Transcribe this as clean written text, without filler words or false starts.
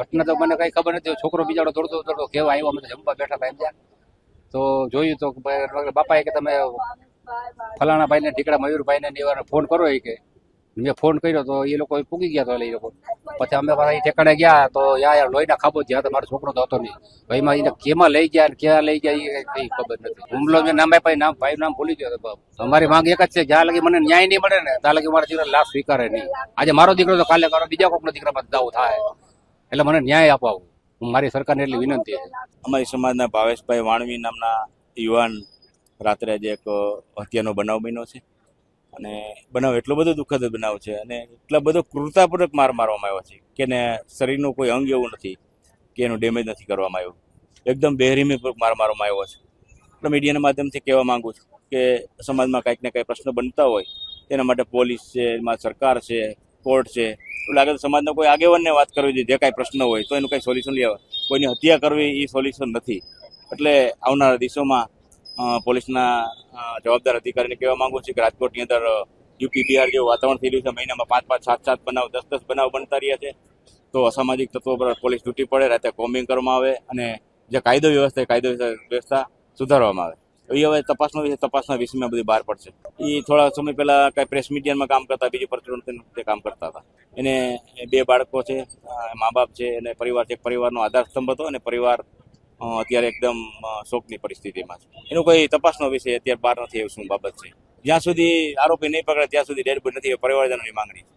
ઘટના તો મને કઈ ખબર નથી. છોકરો બિચારો દોડતો દોડતો કેવા આવ્યો, અમે તો જમવા બેઠા હતા એમ ત્યાં. તો જોયું તો બાપાએ કે તમે ફલાણા ભાઈને ઢીકડા મયુરભાઈને ફોન કરો એ કે. મેં ફોન કર્યો તો એ લોકો પૂગી ગયા તો એ લોકો. પછી અમે પાછા એ ઠેકાણે ગયા તો યા લોહીના ખાબો જ્યાં તો મારો છોકરો તો હતો નહીં. ભાઈમાં એને કેમાં લઈ ગયા ક્યાં લઈ ગયા એ કઈ ખબર નથી. હુમલો મેં નામ આપ્યા, નામ ભાઈ નામ ભૂલી ગયો. અમારી માંગ એક જ છે, જ્યાં લગી મને ન્યાય નહીં મળે ને ત્યાં લગી મારા દીકરા લાશ સ્વીકારે નહીં. આજે મારો દીકરો તો કાલે કરો બીજા કોઈનો દીકરા પર દાવ થાય, એટલે મને ન્યાય અપાવો. મારી સરકારને એટલી વિનંતી છે. અમારી સમાજના ભાવેશભાઈ વાણવી નામના યુવાન રાત્રે આજે એક હત્યાનો બનાવ બન્યો છે. અને બનાવ એટલો બધો દુઃખદ બનાવ છે અને એટલા બધો ક્રૂરતાપૂર્વક માર મારવામાં આવ્યો છે કે એને શરીરનું કોઈ અંગ એવું નથી કે એનું ડેમેજ નથી કરવામાં આવ્યું. એકદમ બેરહેમીપૂર્વક માર મારવામાં આવ્યો છે. એટલે મીડિયાના માધ્યમથી કહેવા માંગુ છું કે સમાજમાં કંઈક ને કંઈક પ્રશ્ન બનતા હોય તેના માટે પોલીસ છે, એમાં સરકાર છે, કોર્ટ છે, એવું લાગે તો સમાજના કોઈ આગેવાનને વાત કરવી જોઈએ. જે કાંઈ પ્રશ્ન હોય તો એનું કંઈ સોલ્યુશન લેવા. કોઈની હત્યા કરવી એ સોલ્યુશન નથી. એટલે આવનારા દિવસોમાં પોલીસના જવાબદાર અધિકારીને કહેવા માંગુ છું કે રાજકોટની અંદર યુપી બિહાર જેવું વાતાવરણ થઈ રહ્યું છે. મહિનામાં 5-5, 7-7 બનાવ, 10-10 બનાવ બનતા રહ્યા છે. તો અસામાજિક તત્વો પર પોલીસ તૂટી પડે, રાતે કોમ્બિંગ કરવામાં આવે અને જે કાયદો વ્યવસ્થા એ કાયદો વ્યવસ્થા સુધારવામાં આવે. એ હવે તપાસના વિષયમાં બધી બહાર પડશે. એ થોડા સમય પહેલા કાંઈ પ્રેસ મીડિયામાં કામ કરતા, બીજી પ્રતિનિધિ તે કામ કરતા હતા. એને 2 બાળકો છે, મા બાપ છે અને પરિવાર છે. એક પરિવારનો આધાર સ્તંભ હતો અને પરિવાર અત્યારે એકદમ શોકની પરિસ્થિતિમાં છે. એનું કોઈ તપાસનો વિષય અત્યારે બહાર નથી આવ્યું શું બાબત છે. જ્યાં સુધી આરોપી નહીં પકડે ત્યાં સુધી ડેડ બોડી નથી પરિવારજનોની માંગણી છે.